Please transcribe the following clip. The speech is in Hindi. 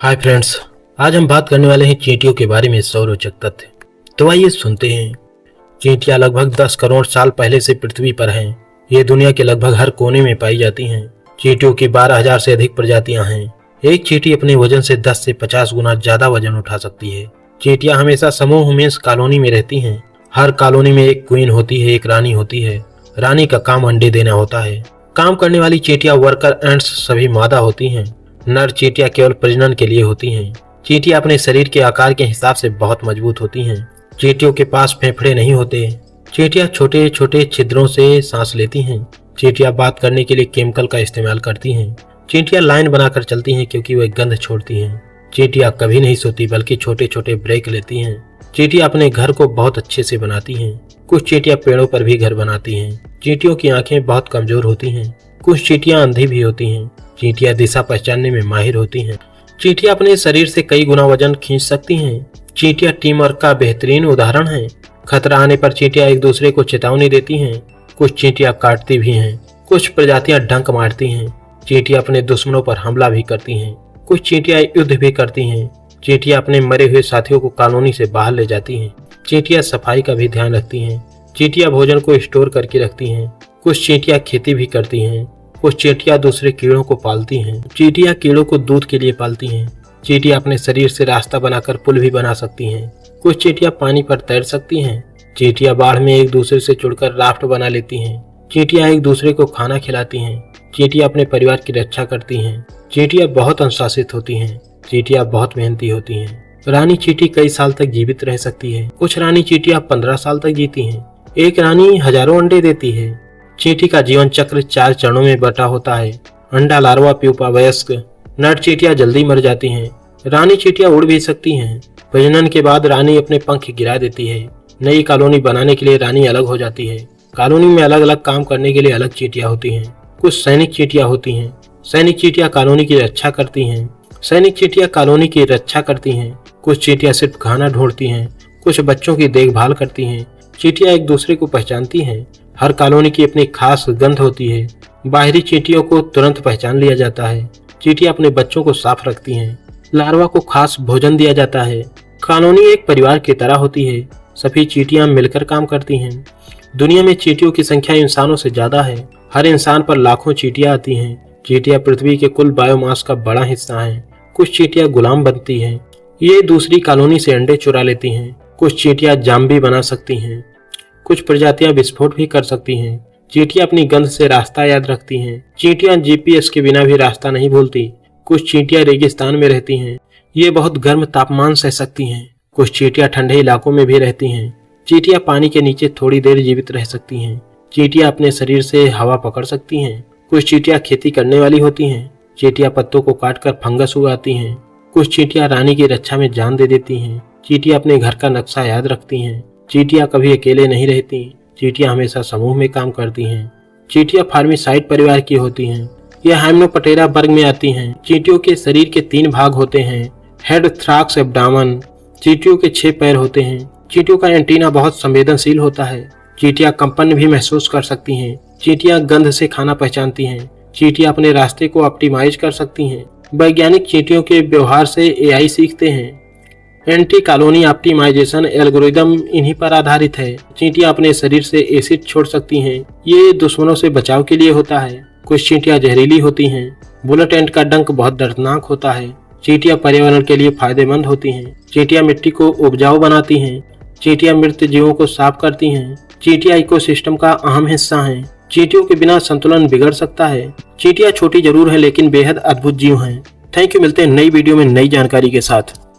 हाय फ्रेंड्स, आज हम बात करने वाले हैं चींटियों के बारे में सौरोचक तथ्य। तो आइए सुनते हैं। चींटियां लगभग 10 करोड़ साल पहले से पृथ्वी पर हैं। ये दुनिया के लगभग हर कोने में पाई जाती हैं। चींटियों की 12,000 से अधिक प्रजातियां हैं। एक चींटी अपने वजन से 10 से 50 गुना ज्यादा वजन उठा सकती है। चींटियां हमेशा समूह में कॉलोनी में रहती हैं। हर कॉलोनी में एक क्वीन होती है, एक रानी होती है। रानी का काम अंडे देना होता है। काम करने वाली चींटियां वर्कर एंट्स सभी मादा होती हैं। नर चींटियां केवल प्रजनन के लिए होती हैं। चींटियां अपने शरीर के आकार के हिसाब से बहुत मजबूत होती हैं। चींटियों के पास फेफड़े नहीं होते। चींटियां छोटे छोटे छिद्रों से सांस लेती हैं। चींटियां बात करने के लिए केमिकल का इस्तेमाल करती हैं। चींटियां लाइन बनाकर चलती हैं क्योंकि वे गंध छोड़ती हैं। चींटियां कभी नहीं सोती बल्कि छोटे छोटे ब्रेक लेती हैं। चींटियां अपने घर को बहुत अच्छे से बनाती हैं। कुछ चींटियां पेड़ों पर भी घर बनाती हैं। चींटियों की आंखें बहुत कमजोर होती हैं। कुछ चींटियां अंधी भी होती हैं। चींटियां दिशा पहचानने में माहिर होती हैं। चींटियां अपने शरीर से कई गुना वजन खींच सकती हैं। चींटियां टीम वर्क का बेहतरीन उदाहरण है। खतरा आने पर चींटियां एक दूसरे को चेतावनी देती हैं। कुछ चींटियां काटती भी हैं। कुछ प्रजातियां डंक मारती हैं। चींटियां अपने दुश्मनों पर हमला भी करती हैं। कुछ चींटियां युद्ध भी करती हैं। चींटियां अपने मरे हुए साथियों को कॉलोनी से बाहर ले जाती हैं। चींटियां सफाई का भी ध्यान रखती हैं। चींटियां भोजन को स्टोर करके रखती हैं। कुछ चींटियां खेती भी करती हैं। कुछ चींटियां दूसरे कीड़ों को पालती हैं। चींटियां कीड़ों को दूध के लिए पालती हैं। चींटियां अपने शरीर से रास्ता बनाकर पुल भी बना सकती हैं। कुछ चींटियां पानी पर तैर सकती हैं। चींटियां बाढ़ में एक दूसरे से जुड़कर राफ्ट बना लेती हैं। चींटियां एक दूसरे को खाना खिलाती हैं। चींटियां अपने परिवार की रक्षा करती हैं। चींटियां बहुत अनुशासित होती हैं। चींटियां बहुत मेहनती होती हैं। रानी चींटी कई साल तक जीवित रह सकती है। कुछ रानी चींटियां 15 साल तक जीती हैं। एक रानी हजारों अंडे देती है। चींटी का जीवन चक्र 4 चरणों में बटा होता है। अंडा, लार्वा, प्यूपा, वयस्क। नर चींटियां जल्दी मर जाती हैं। रानी चींटियां उड़ भी सकती हैं। प्रजनन के बाद रानी अपने पंख गिरा देती है। नई कॉलोनी बनाने के लिए रानी अलग हो जाती है। कॉलोनी में अलग अलग काम करने के लिए अलग चींटियां होती हैं। कुछ सैनिक चींटियां होती हैं। सैनिक चींटियां कॉलोनी की रक्षा करती हैं। सैनिक चींटियां कॉलोनी की रक्षा करती हैं। कुछ चींटियां सिर्फ खाना ढूंढती हैं। कुछ बच्चों की देखभाल करती हैं। चींटियां एक दूसरे को पहचानती हैं। हर कॉलोनी की अपनी खास गंध होती है। बाहरी चींटियों को तुरंत पहचान लिया जाता है। चींटियां अपने बच्चों को साफ रखती हैं। लार्वा को खास भोजन दिया जाता है। कॉलोनी एक परिवार की तरह होती है। सभी चींटियां मिलकर काम करती हैं। दुनिया में चींटियों की संख्या इंसानों से ज्यादा है। हर इंसान पर लाखों चींटियां आती हैं। चींटियां पृथ्वी के कुल बायोमास का बड़ा हिस्सा है। कुछ चींटियां गुलाम बनती हैं। ये दूसरी कॉलोनी से अंडे चुरा लेती हैं। कुछ चींटियां जाम भी बना सकती हैं। कुछ प्रजातियां विस्फोट भी कर सकती हैं। चींटियां अपनी गंध से रास्ता याद रखती हैं। चींटियां जीपीएस के बिना भी रास्ता नहीं भूलती। कुछ चींटियां रेगिस्तान में रहती हैं। ये बहुत गर्म तापमान सह सकती हैं। कुछ चींटियां ठंडे इलाकों में भी रहती हैं। चींटियां पानी के नीचे थोड़ी देर जीवित रह सकती हैं। चींटियां अपने शरीर से हवा पकड़ सकती हैं। कुछ चींटियां खेती करने वाली होती हैं। चींटियां पत्तों को काटकर फंगस उगाती हैं। कुछ चींटियां रानी की रक्षा में जान दे देती हैं। चींटियां अपने घर का नक्शा याद रखती हैं। चींटियां कभी अकेले नहीं रहती। चींटियां हमेशा समूह में काम करती हैं। चींटियां फार्मिसाइड परिवार की होती हैं। यह हाइमेनोप्टेरा वर्ग में आती हैं। चींटियों के शरीर के 3 भाग होते हैं, हेड, थ्रैक्स, एब्डामन। चींटियों के 6 पैर होते हैं। चींटियों का एंटीना बहुत संवेदनशील होता है। चींटियां कंपन भी महसूस कर सकती हैं। चींटियां गंध से खाना पहचानती हैं। चींटियां अपने रास्ते को ऑप्टिमाइज कर सकती हैं। वैज्ञानिक चींटियों के व्यवहार से एआई सीखते हैं। एंटी कॉलोनी ऑप्टिमाइजेशन एल्गोरिदम इन्हीं पर आधारित है। चींटियां अपने शरीर से एसिड छोड़ सकती हैं। ये दुश्मनों से बचाव के लिए होता है। कुछ चींटियां जहरीली होती हैं। बुलेट एंट का डंक बहुत दर्दनाक होता है। चींटियां पर्यावरण के लिए फायदेमंद होती हैं। चींटियां मिट्टी को उपजाऊ बनाती हैं। चींटियां मृत जीवों को साफ करती हैं। चींटियां इकोसिस्टम का अहम हिस्सा हैं। चींटियों के बिना संतुलन बिगड़ सकता है। चींटियां छोटी जरूर है लेकिन बेहद अद्भुत जीव हैं। Thank you. मिलते हैं नई वीडियो में नई जानकारी के साथ।